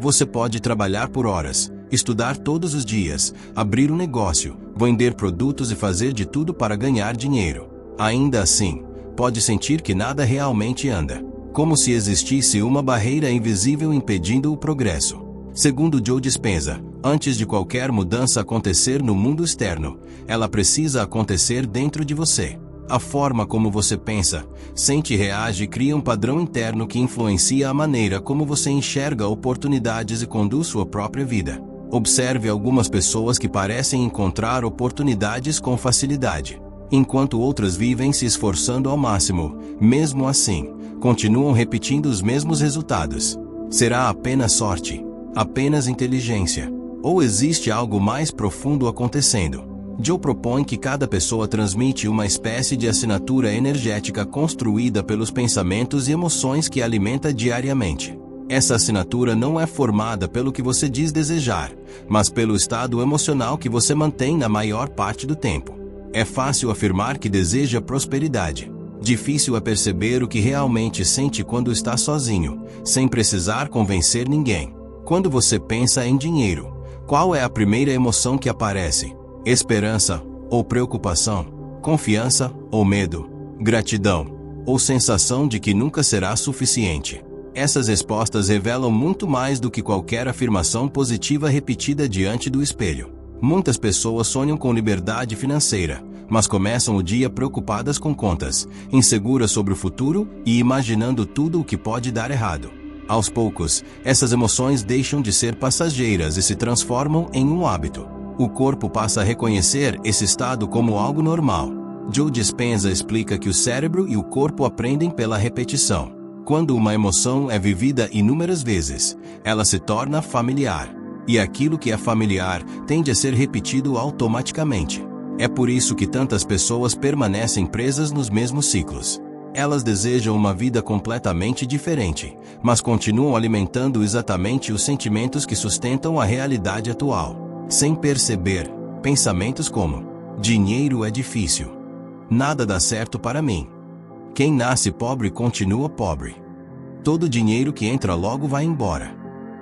Você pode trabalhar por horas, estudar todos os dias, abrir um negócio, vender produtos e fazer de tudo para ganhar dinheiro. Ainda assim, pode sentir que nada realmente anda, como se existisse uma barreira invisível impedindo o progresso. Segundo Joe Dispenza, antes de qualquer mudança acontecer no mundo externo, ela precisa acontecer dentro de você. A forma como você pensa, sente e reage cria um padrão interno que influencia a maneira como você enxerga oportunidades e conduz sua própria vida. Observe algumas pessoas que parecem encontrar oportunidades com facilidade, enquanto outras vivem se esforçando ao máximo. Mesmo assim, continuam repetindo os mesmos resultados. Será apenas sorte? Apenas inteligência? Ou existe algo mais profundo acontecendo? Joe propõe que cada pessoa transmite uma espécie de assinatura energética construída pelos pensamentos e emoções que alimenta diariamente. Essa assinatura não é formada pelo que você diz desejar, mas pelo estado emocional que você mantém na maior parte do tempo. É fácil afirmar que deseja prosperidade. Difícil é perceber o que realmente sente quando está sozinho, sem precisar convencer ninguém. Quando você pensa em dinheiro, qual é a primeira emoção que aparece? Esperança ou preocupação? Confiança ou medo? Gratidão ou sensação de que nunca será suficiente? Essas respostas revelam muito mais do que qualquer afirmação positiva repetida diante do espelho. Muitas pessoas sonham com liberdade financeira, mas começam o dia preocupadas com contas, inseguras sobre o futuro e imaginando tudo o que pode dar errado. Aos poucos, essas emoções deixam de ser passageiras e se transformam em um hábito. O corpo passa a reconhecer esse estado como algo normal. Joe Dispenza explica que o cérebro e o corpo aprendem pela repetição. Quando uma emoção é vivida inúmeras vezes, ela se torna familiar. E aquilo que é familiar tende a ser repetido automaticamente. É por isso que tantas pessoas permanecem presas nos mesmos ciclos. Elas desejam uma vida completamente diferente, mas continuam alimentando exatamente os sentimentos que sustentam a realidade atual. Sem perceber, pensamentos como: dinheiro é difícil. Nada dá certo para mim. Quem nasce pobre continua pobre. Todo dinheiro que entra logo vai embora.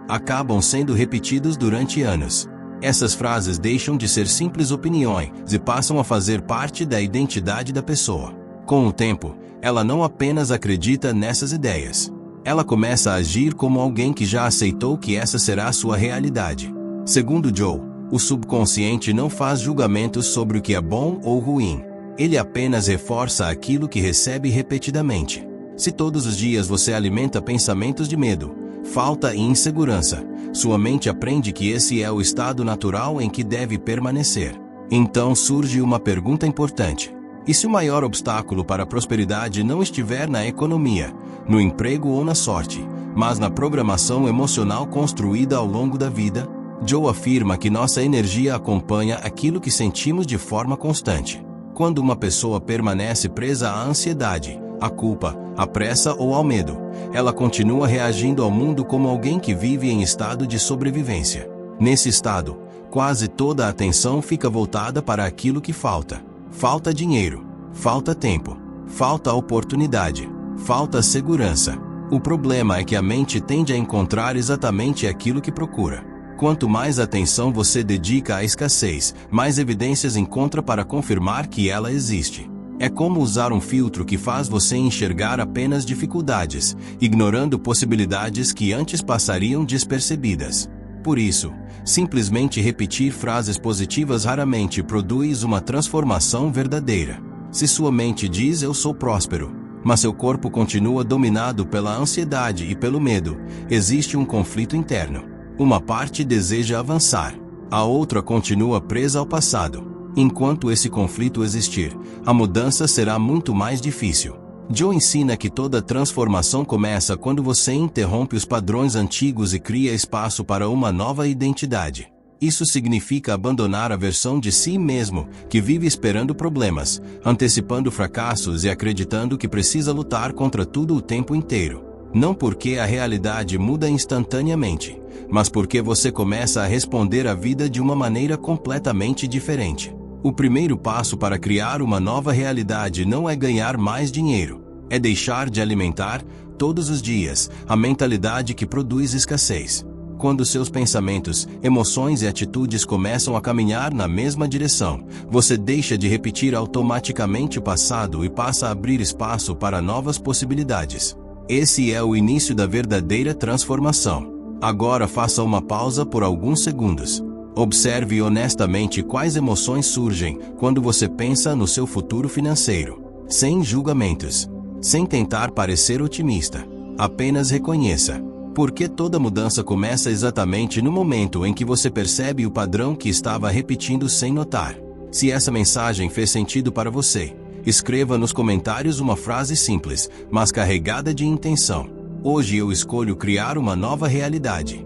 Acabam sendo repetidos durante anos. Essas frases deixam de ser simples opiniões e passam a fazer parte da identidade da pessoa. Com o tempo, ela não apenas acredita nessas ideias. Ela começa a agir como alguém que já aceitou que essa será a sua realidade. Segundo Joe, o subconsciente não faz julgamentos sobre o que é bom ou ruim. Ele apenas reforça aquilo que recebe repetidamente. Se todos os dias você alimenta pensamentos de medo, falta e insegurança, sua mente aprende que esse é o estado natural em que deve permanecer. Então surge uma pergunta importante. E se o maior obstáculo para a prosperidade não estiver na economia, no emprego ou na sorte, mas na programação emocional construída ao longo da vida? Joe afirma que nossa energia acompanha aquilo que sentimos de forma constante. Quando uma pessoa permanece presa à ansiedade, à culpa, à pressa ou ao medo, ela continua reagindo ao mundo como alguém que vive em estado de sobrevivência. Nesse estado, quase toda a atenção fica voltada para aquilo que falta. Falta dinheiro, falta tempo, falta oportunidade, falta segurança. O problema é que a mente tende a encontrar exatamente aquilo que procura. Quanto mais atenção você dedica à escassez, mais evidências encontra para confirmar que ela existe. É como usar um filtro que faz você enxergar apenas dificuldades, ignorando possibilidades que antes passariam despercebidas. Por isso, simplesmente repetir frases positivas raramente produz uma transformação verdadeira. Se sua mente diz "eu sou próspero", mas seu corpo continua dominado pela ansiedade e pelo medo, existe um conflito interno. Uma parte deseja avançar, a outra continua presa ao passado. Enquanto esse conflito existir, a mudança será muito mais difícil. Joe ensina que toda transformação começa quando você interrompe os padrões antigos e cria espaço para uma nova identidade. Isso significa abandonar a versão de si mesmo, que vive esperando problemas, antecipando fracassos e acreditando que precisa lutar contra tudo o tempo inteiro. Não porque a realidade muda instantaneamente, mas porque você começa a responder à vida de uma maneira completamente diferente. O primeiro passo para criar uma nova realidade não é ganhar mais dinheiro, é deixar de alimentar, todos os dias, a mentalidade que produz escassez. Quando seus pensamentos, emoções e atitudes começam a caminhar na mesma direção, você deixa de repetir automaticamente o passado e passa a abrir espaço para novas possibilidades. Esse é o início da verdadeira transformação. Agora faça uma pausa por alguns segundos. Observe honestamente quais emoções surgem quando você pensa no seu futuro financeiro. Sem julgamentos. Sem tentar parecer otimista. Apenas reconheça. Porque toda mudança começa exatamente no momento em que você percebe o padrão que estava repetindo sem notar. Se essa mensagem fez sentido para você, escreva nos comentários uma frase simples, mas carregada de intenção. Hoje eu escolho criar uma nova realidade.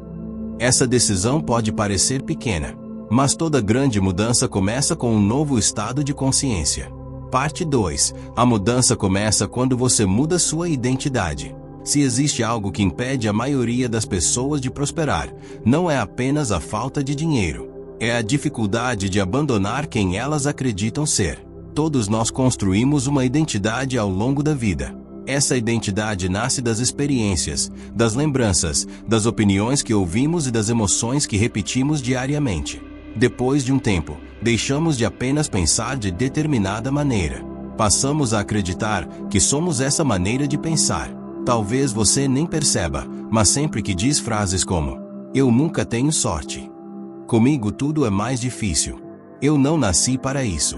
Essa decisão pode parecer pequena, mas toda grande mudança começa com um novo estado de consciência. Parte 2. A mudança começa quando você muda sua identidade. Se existe algo que impede a maioria das pessoas de prosperar, não é apenas a falta de dinheiro. É a dificuldade de abandonar quem elas acreditam ser. Todos nós construímos uma identidade ao longo da vida. Essa identidade nasce das experiências, das lembranças, das opiniões que ouvimos e das emoções que repetimos diariamente. Depois de um tempo, deixamos de apenas pensar de determinada maneira. Passamos a acreditar que somos essa maneira de pensar. Talvez você nem perceba, mas sempre que diz frases como: "Eu nunca tenho sorte. Comigo tudo é mais difícil. Eu não nasci para isso."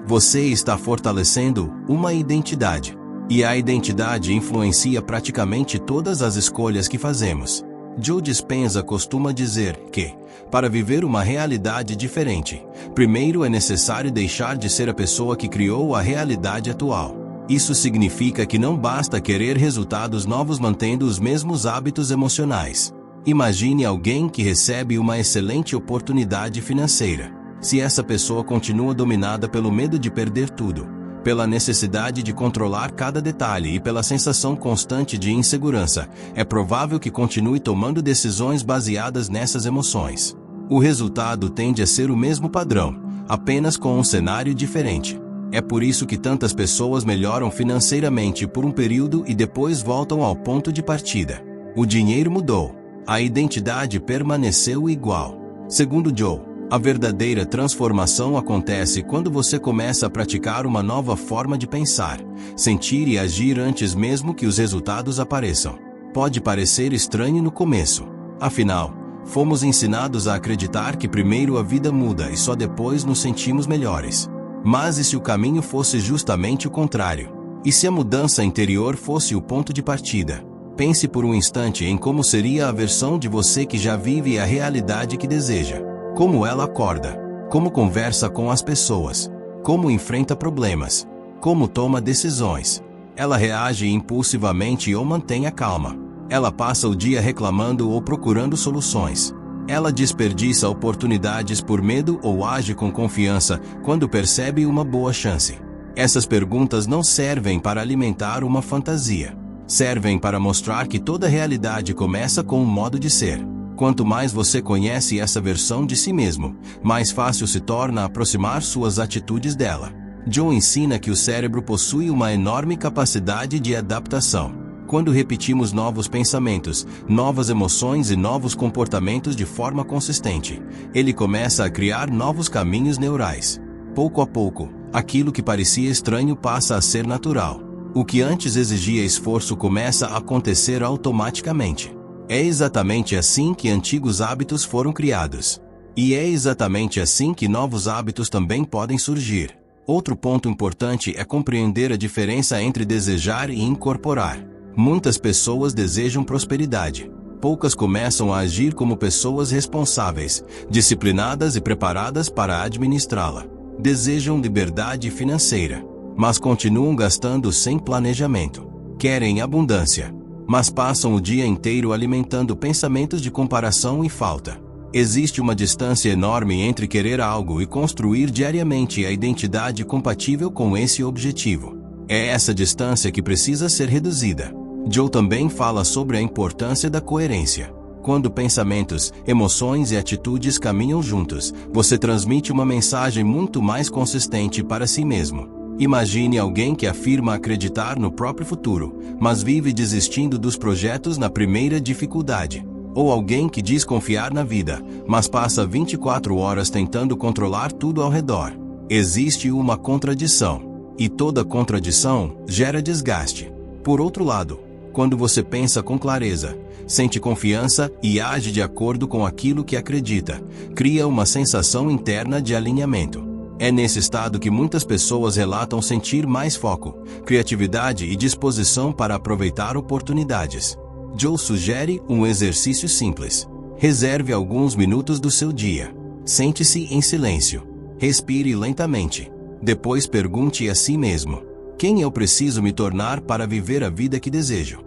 Você está fortalecendo uma identidade. E a identidade influencia praticamente todas as escolhas que fazemos. Joe Dispenza costuma dizer que, para viver uma realidade diferente, primeiro é necessário deixar de ser a pessoa que criou a realidade atual. Isso significa que não basta querer resultados novos mantendo os mesmos hábitos emocionais. Imagine alguém que recebe uma excelente oportunidade financeira. Se essa pessoa continua dominada pelo medo de perder tudo, pela necessidade de controlar cada detalhe e pela sensação constante de insegurança, é provável que continue tomando decisões baseadas nessas emoções. O resultado tende a ser o mesmo padrão, apenas com um cenário diferente. É por isso que tantas pessoas melhoram financeiramente por um período e depois voltam ao ponto de partida. O dinheiro mudou. A identidade permaneceu igual. Segundo Joe, a verdadeira transformação acontece quando você começa a praticar uma nova forma de pensar, sentir e agir antes mesmo que os resultados apareçam. Pode parecer estranho no começo. Afinal, fomos ensinados a acreditar que primeiro a vida muda e só depois nos sentimos melhores. Mas e se o caminho fosse justamente o contrário? E se a mudança interior fosse o ponto de partida? Pense por um instante em como seria a versão de você que já vive a realidade que deseja. Como ela acorda, como conversa com as pessoas, como enfrenta problemas, como toma decisões. Ela reage impulsivamente ou mantém a calma. Ela passa o dia reclamando ou procurando soluções. Ela desperdiça oportunidades por medo ou age com confiança quando percebe uma boa chance. Essas perguntas não servem para alimentar uma fantasia. Servem para mostrar que toda realidade começa com um modo de ser. Quanto mais você conhece essa versão de si mesmo, mais fácil se torna aproximar suas atitudes dela. Joe ensina que o cérebro possui uma enorme capacidade de adaptação. Quando repetimos novos pensamentos, novas emoções e novos comportamentos de forma consistente, ele começa a criar novos caminhos neurais. Pouco a pouco, aquilo que parecia estranho passa a ser natural. O que antes exigia esforço começa a acontecer automaticamente. É exatamente assim que antigos hábitos foram criados. E é exatamente assim que novos hábitos também podem surgir. Outro ponto importante é compreender a diferença entre desejar e incorporar. Muitas pessoas desejam prosperidade. Poucas começam a agir como pessoas responsáveis, disciplinadas e preparadas para administrá-la. Desejam liberdade financeira, mas continuam gastando sem planejamento. Querem abundância, mas passam o dia inteiro alimentando pensamentos de comparação e falta. Existe uma distância enorme entre querer algo e construir diariamente a identidade compatível com esse objetivo. É essa distância que precisa ser reduzida. Joe também fala sobre a importância da coerência. Quando pensamentos, emoções e atitudes caminham juntos, você transmite uma mensagem muito mais consistente para si mesmo. Imagine alguém que afirma acreditar no próprio futuro, mas vive desistindo dos projetos na primeira dificuldade. Ou alguém que diz confiar na vida, mas passa 24 horas tentando controlar tudo ao redor. Existe uma contradição. E toda contradição gera desgaste. Por outro lado, quando você pensa com clareza, sente confiança e age de acordo com aquilo que acredita, cria uma sensação interna de alinhamento. É nesse estado que muitas pessoas relatam sentir mais foco, criatividade e disposição para aproveitar oportunidades. Joe sugere um exercício simples. Reserve alguns minutos do seu dia. Sente-se em silêncio. Respire lentamente. Depois pergunte a si mesmo: quem eu preciso me tornar para viver a vida que desejo?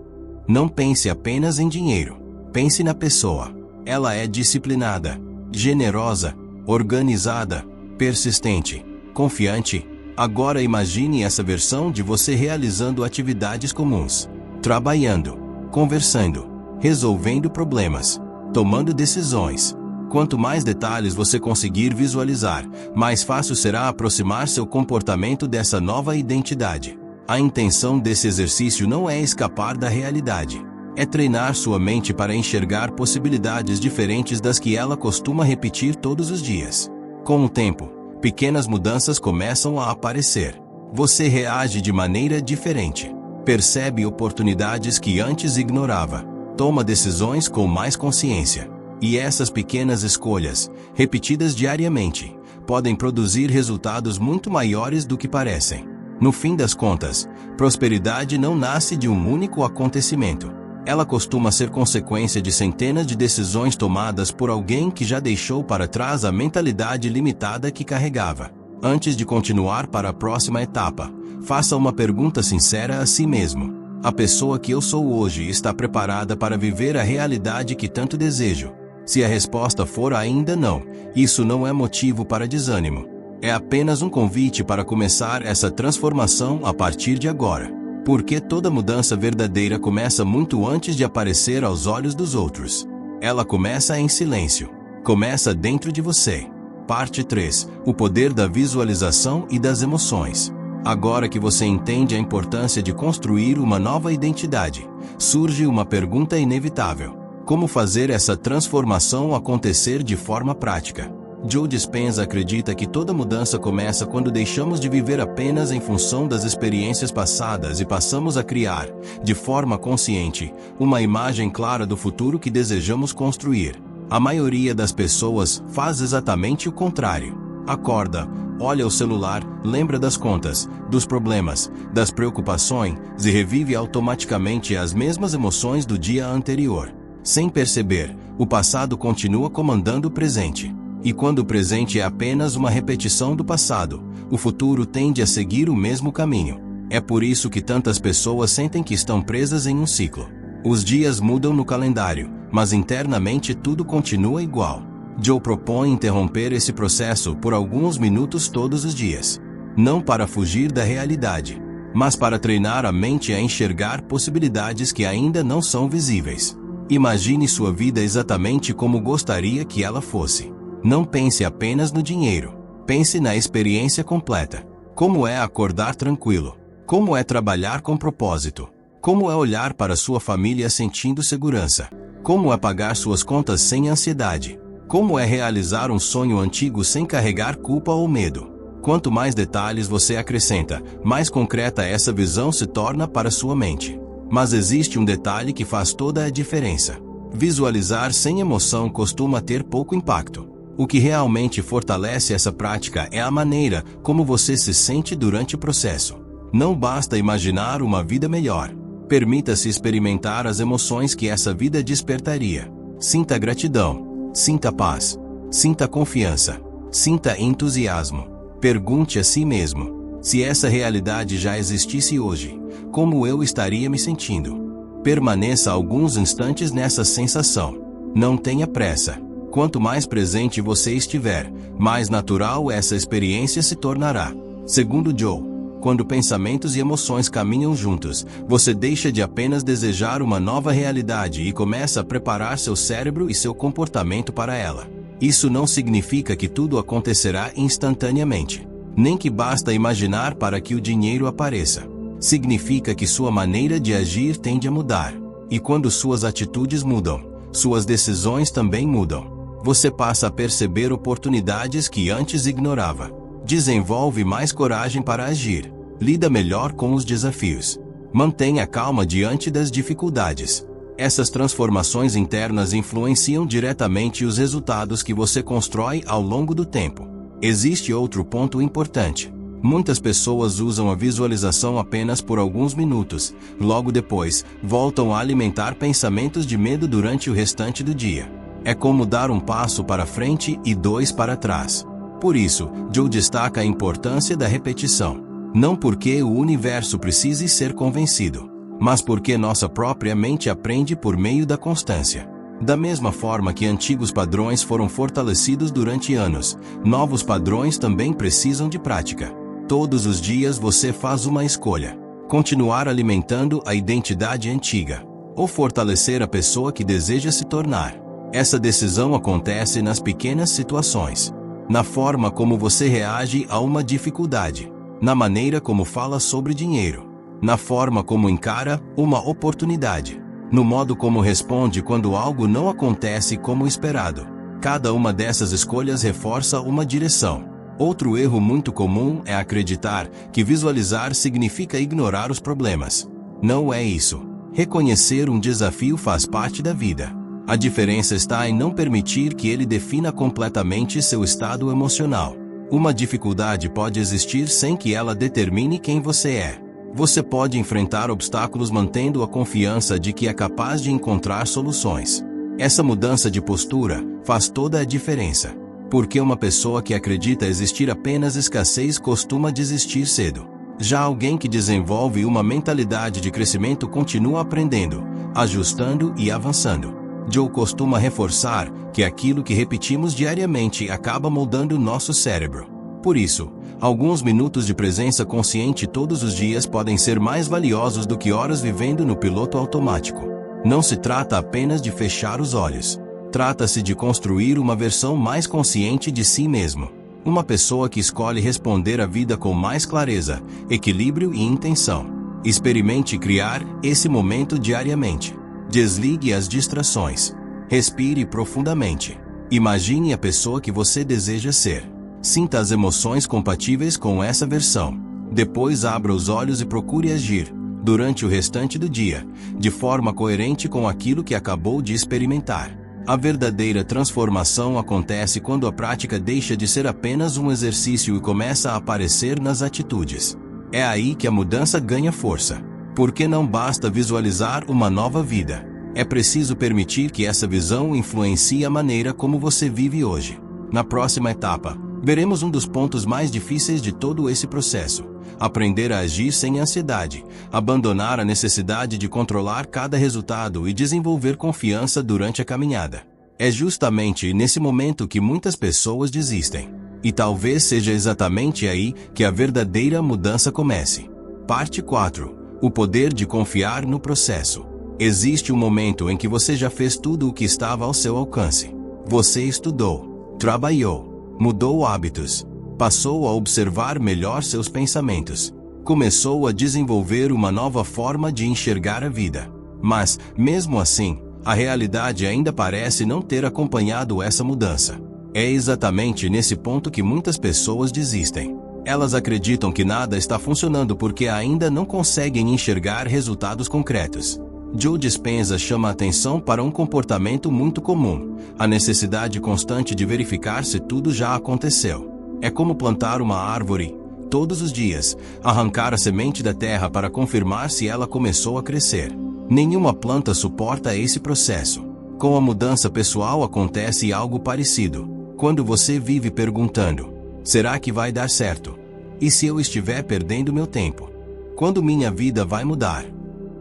Não pense apenas em dinheiro. Pense na pessoa. Ela é disciplinada, generosa, organizada, persistente, confiante. Agora imagine essa versão de você realizando atividades comuns, trabalhando, conversando, resolvendo problemas, tomando decisões. Quanto mais detalhes você conseguir visualizar, mais fácil será aproximar seu comportamento dessa nova identidade. A intenção desse exercício não é escapar da realidade. É treinar sua mente para enxergar possibilidades diferentes das que ela costuma repetir todos os dias. Com o tempo, pequenas mudanças começam a aparecer. Você reage de maneira diferente. Percebe oportunidades que antes ignorava. Toma decisões com mais consciência. E essas pequenas escolhas, repetidas diariamente, podem produzir resultados muito maiores do que parecem. No fim das contas, prosperidade não nasce de um único acontecimento. Ela costuma ser consequência de centenas de decisões tomadas por alguém que já deixou para trás a mentalidade limitada que carregava. Antes de continuar para a próxima etapa, faça uma pergunta sincera a si mesmo. A pessoa que eu sou hoje está preparada para viver a realidade que tanto desejo? Se a resposta for ainda não, isso não é motivo para desânimo. É apenas um convite para começar essa transformação a partir de agora. Porque toda mudança verdadeira começa muito antes de aparecer aos olhos dos outros. Ela começa em silêncio. Começa dentro de você. Parte 3. O poder da visualização e das emoções. Agora que você entende a importância de construir uma nova identidade, surge uma pergunta inevitável. Como fazer essa transformação acontecer de forma prática? Joe Dispenza acredita que toda mudança começa quando deixamos de viver apenas em função das experiências passadas e passamos a criar, de forma consciente, uma imagem clara do futuro que desejamos construir. A maioria das pessoas faz exatamente o contrário. Acorda, olha o celular, lembra das contas, dos problemas, das preocupações e revive automaticamente as mesmas emoções do dia anterior. Sem perceber, o passado continua comandando o presente. E quando o presente é apenas uma repetição do passado, o futuro tende a seguir o mesmo caminho. É por isso que tantas pessoas sentem que estão presas em um ciclo. Os dias mudam no calendário, mas internamente tudo continua igual. Joe propõe interromper esse processo por alguns minutos todos os dias. Não para fugir da realidade, mas para treinar a mente a enxergar possibilidades que ainda não são visíveis. Imagine sua vida exatamente como gostaria que ela fosse. Não pense apenas no dinheiro. Pense na experiência completa. Como é acordar tranquilo? Como é trabalhar com propósito? Como é olhar para sua família sentindo segurança? Como é pagar suas contas sem ansiedade? Como é realizar um sonho antigo sem carregar culpa ou medo? Quanto mais detalhes você acrescenta, mais concreta essa visão se torna para sua mente. Mas existe um detalhe que faz toda a diferença. Visualizar sem emoção costuma ter pouco impacto. O que realmente fortalece essa prática é a maneira como você se sente durante o processo. Não basta imaginar uma vida melhor. Permita-se experimentar as emoções que essa vida despertaria. Sinta gratidão. Sinta paz. Sinta confiança. Sinta entusiasmo. Pergunte a si mesmo: se essa realidade já existisse hoje, como eu estaria me sentindo? Permaneça alguns instantes nessa sensação. Não tenha pressa. Quanto mais presente você estiver, mais natural essa experiência se tornará. Segundo Joe, quando pensamentos e emoções caminham juntos, você deixa de apenas desejar uma nova realidade e começa a preparar seu cérebro e seu comportamento para ela. Isso não significa que tudo acontecerá instantaneamente, nem que basta imaginar para que o dinheiro apareça. Significa que sua maneira de agir tende a mudar. E quando suas atitudes mudam, Suas decisões também mudam. Você passa a perceber oportunidades que antes ignorava. Desenvolve mais coragem para agir. Lida melhor com os desafios. Mantenha calma diante das dificuldades. Essas transformações internas influenciam diretamente os resultados que você constrói ao longo do tempo. Existe outro ponto importante. Muitas pessoas usam a visualização apenas por alguns minutos. Logo depois, voltam a alimentar pensamentos de medo durante o restante do dia. É como dar um passo para frente e 2 para trás. Por isso, Joe destaca a importância da repetição. Não porque o universo precise ser convencido, mas porque nossa própria mente aprende por meio da constância. Da mesma forma que antigos padrões foram fortalecidos durante anos, novos padrões também precisam de prática. Todos os dias você faz uma escolha: continuar alimentando a identidade antiga, ou fortalecer a pessoa que deseja se tornar. Essa decisão acontece nas pequenas situações, na forma como você reage a uma dificuldade, na maneira como fala sobre dinheiro, na forma como encara uma oportunidade, no modo como responde quando algo não acontece como esperado. Cada uma dessas escolhas reforça uma direção. Outro erro muito comum é acreditar que visualizar significa ignorar os problemas. Não é isso. Reconhecer um desafio faz parte da vida. A diferença está em não permitir que ele defina completamente seu estado emocional. Uma dificuldade pode existir sem que ela determine quem você é. Você pode enfrentar obstáculos mantendo a confiança de que é capaz de encontrar soluções. Essa mudança de postura faz toda a diferença. Porque uma pessoa que acredita existir apenas escassez costuma desistir cedo. Já alguém que desenvolve uma mentalidade de crescimento continua aprendendo, ajustando e avançando. Joe costuma reforçar que aquilo que repetimos diariamente acaba moldando nosso cérebro. Por isso, alguns minutos de presença consciente todos os dias podem ser mais valiosos do que horas vivendo no piloto automático. Não se trata apenas de fechar os olhos. Trata-se de construir uma versão mais consciente de si mesmo. Uma pessoa que escolhe responder à vida com mais clareza, equilíbrio e intenção. Experimente criar esse momento diariamente. Desligue as distrações. Respire profundamente. Imagine a pessoa que você deseja ser. Sinta as emoções compatíveis com essa versão. Depois abra os olhos e procure agir, durante o restante do dia, de forma coerente com aquilo que acabou de experimentar. A verdadeira transformação acontece quando a prática deixa de ser apenas um exercício e começa a aparecer nas atitudes. É aí que a mudança ganha força. Porque não basta visualizar uma nova vida. É preciso permitir que essa visão influencie a maneira como você vive hoje. Na próxima etapa, veremos um dos pontos mais difíceis de todo esse processo: aprender a agir sem ansiedade, abandonar a necessidade de controlar cada resultado e desenvolver confiança durante a caminhada. É justamente nesse momento que muitas pessoas desistem. E talvez seja exatamente aí que a verdadeira mudança comece. Parte 4. O poder de confiar no processo. Existe um momento em que você já fez tudo o que estava ao seu alcance. Você estudou, trabalhou, mudou hábitos, passou a observar melhor seus pensamentos, começou a desenvolver uma nova forma de enxergar a vida. Mas, mesmo assim, a realidade ainda parece não ter acompanhado essa mudança. É exatamente nesse ponto que muitas pessoas desistem. Elas acreditam que nada está funcionando porque ainda não conseguem enxergar resultados concretos. Joe Dispenza chama a atenção para um comportamento muito comum: a necessidade constante de verificar se tudo já aconteceu. É como plantar uma árvore, todos os dias, arrancar a semente da terra para confirmar se ela começou a crescer. Nenhuma planta suporta esse processo. Com a mudança pessoal acontece algo parecido. Quando você vive perguntando: será que vai dar certo? E se eu estiver perdendo meu tempo? Quando minha vida vai mudar?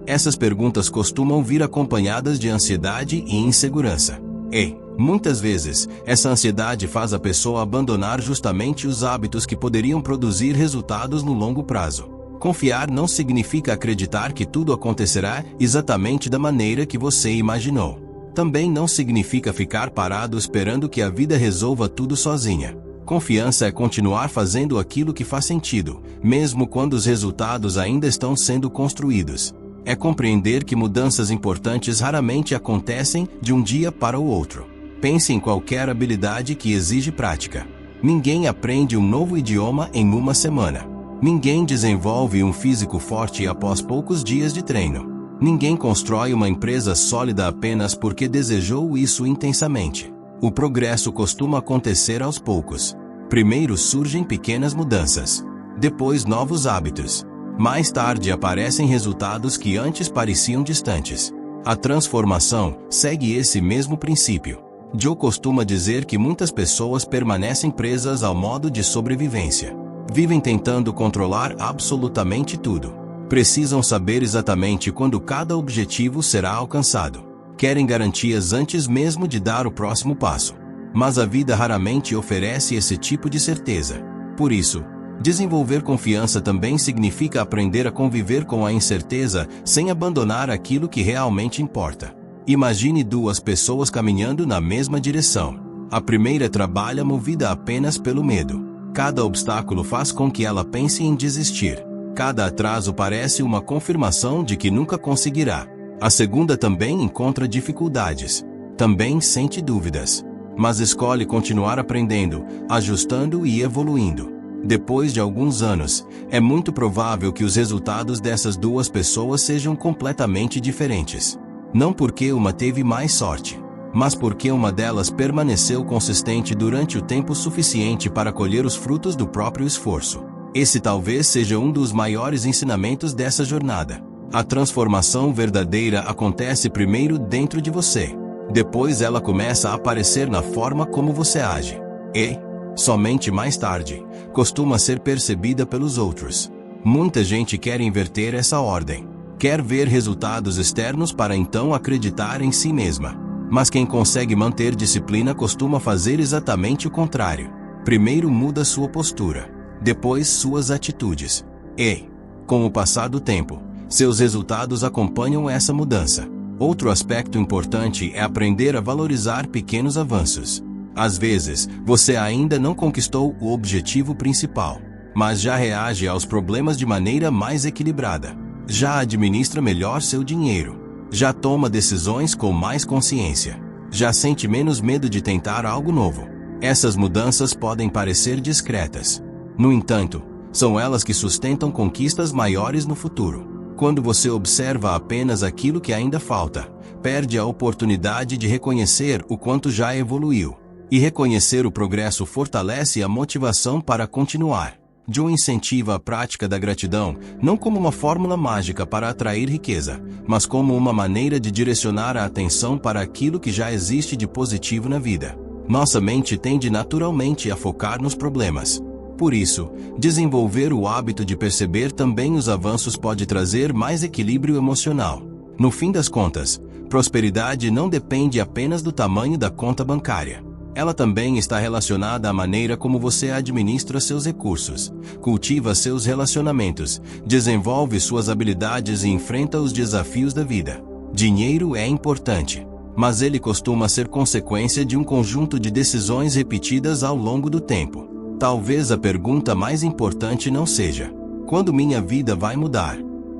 Essas perguntas costumam vir acompanhadas de ansiedade e insegurança. E, muitas vezes, essa ansiedade faz a pessoa abandonar justamente os hábitos que poderiam produzir resultados no longo prazo. Confiar não significa acreditar que tudo acontecerá exatamente da maneira que você imaginou. Também não significa ficar parado esperando que a vida resolva tudo sozinha. Confiança é continuar fazendo aquilo que faz sentido, mesmo quando os resultados ainda estão sendo construídos. É compreender que mudanças importantes raramente acontecem de um dia para o outro. Pense em qualquer habilidade que exige prática. Ninguém aprende um novo idioma em uma semana. Ninguém desenvolve um físico forte após poucos dias de treino. Ninguém constrói uma empresa sólida apenas porque desejou isso intensamente. O progresso costuma acontecer aos poucos. Primeiro surgem pequenas mudanças. Depois novos hábitos. Mais tarde aparecem resultados que antes pareciam distantes. A transformação segue esse mesmo princípio. Joe costuma dizer que muitas pessoas permanecem presas ao modo de sobrevivência. Vivem tentando controlar absolutamente tudo. Precisam saber exatamente quando cada objetivo será alcançado. Querem garantias antes mesmo de dar o próximo passo. Mas a vida raramente oferece esse tipo de certeza. Por isso, desenvolver confiança também significa aprender a conviver com a incerteza sem abandonar aquilo que realmente importa. Imagine duas pessoas caminhando na mesma direção. A primeira trabalha movida apenas pelo medo. Cada obstáculo faz com que ela pense em desistir. Cada atraso parece uma confirmação de que nunca conseguirá. A segunda também encontra dificuldades. Também sente dúvidas. Mas escolhe continuar aprendendo, ajustando e evoluindo. Depois de alguns anos, é muito provável que os resultados dessas duas pessoas sejam completamente diferentes. Não porque uma teve mais sorte, mas porque uma delas permaneceu consistente durante o tempo suficiente para colher os frutos do próprio esforço. Esse talvez seja um dos maiores ensinamentos dessa jornada. A transformação verdadeira acontece primeiro dentro de você. Depois ela começa a aparecer na forma como você age. E, somente mais tarde, costuma ser percebida pelos outros. Muita gente quer inverter essa ordem. Quer ver resultados externos para então acreditar em si mesma. Mas quem consegue manter disciplina costuma fazer exatamente o contrário. Primeiro muda sua postura, depois suas atitudes. E, com o passar do tempo, seus resultados acompanham essa mudança. Outro aspecto importante é aprender a valorizar pequenos avanços. Às vezes, você ainda não conquistou o objetivo principal, mas já reage aos problemas de maneira mais equilibrada. Já administra melhor seu dinheiro. Já toma decisões com mais consciência. Já sente menos medo de tentar algo novo. Essas mudanças podem parecer discretas. No entanto, são elas que sustentam conquistas maiores no futuro. Quando você observa apenas aquilo que ainda falta, perde a oportunidade de reconhecer o quanto já evoluiu. E reconhecer o progresso fortalece a motivação para continuar. Joe incentiva a prática da gratidão, não como uma fórmula mágica para atrair riqueza, mas como uma maneira de direcionar a atenção para aquilo que já existe de positivo na vida. Nossa mente tende naturalmente a focar nos problemas. Por isso, desenvolver o hábito de perceber também os avanços pode trazer mais equilíbrio emocional. No fim das contas, prosperidade não depende apenas do tamanho da conta bancária. Ela também está relacionada à maneira como você administra seus recursos, cultiva seus relacionamentos, desenvolve suas habilidades e enfrenta os desafios da vida. Dinheiro é importante, mas ele costuma ser consequência de um conjunto de decisões repetidas ao longo do tempo. Talvez a pergunta mais importante não seja: quando minha vida vai mudar?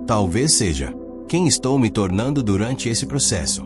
Talvez seja: quem estou me tornando durante esse processo?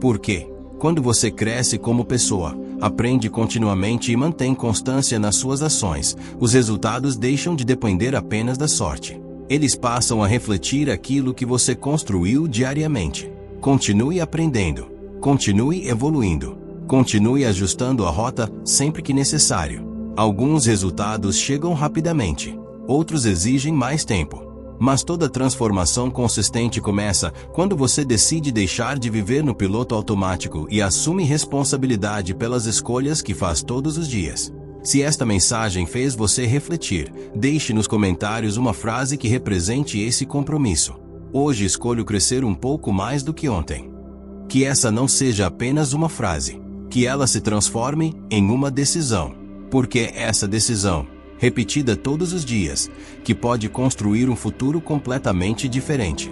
Por quê? Quando você cresce como pessoa, aprende continuamente e mantém constância nas suas ações, os resultados deixam de depender apenas da sorte. Eles passam a refletir aquilo que você construiu diariamente. Continue aprendendo. Continue evoluindo. Continue ajustando a rota sempre que necessário. Alguns resultados chegam rapidamente. Outros exigem mais tempo. Mas toda transformação consistente começa quando você decide deixar de viver no piloto automático e assume responsabilidade pelas escolhas que faz todos os dias. Se esta mensagem fez você refletir, deixe nos comentários uma frase que represente esse compromisso. Hoje escolho crescer um pouco mais do que ontem. Que essa não seja apenas uma frase. Que ela se transforme em uma decisão. Porque é essa decisão, repetida todos os dias, que pode construir um futuro completamente diferente.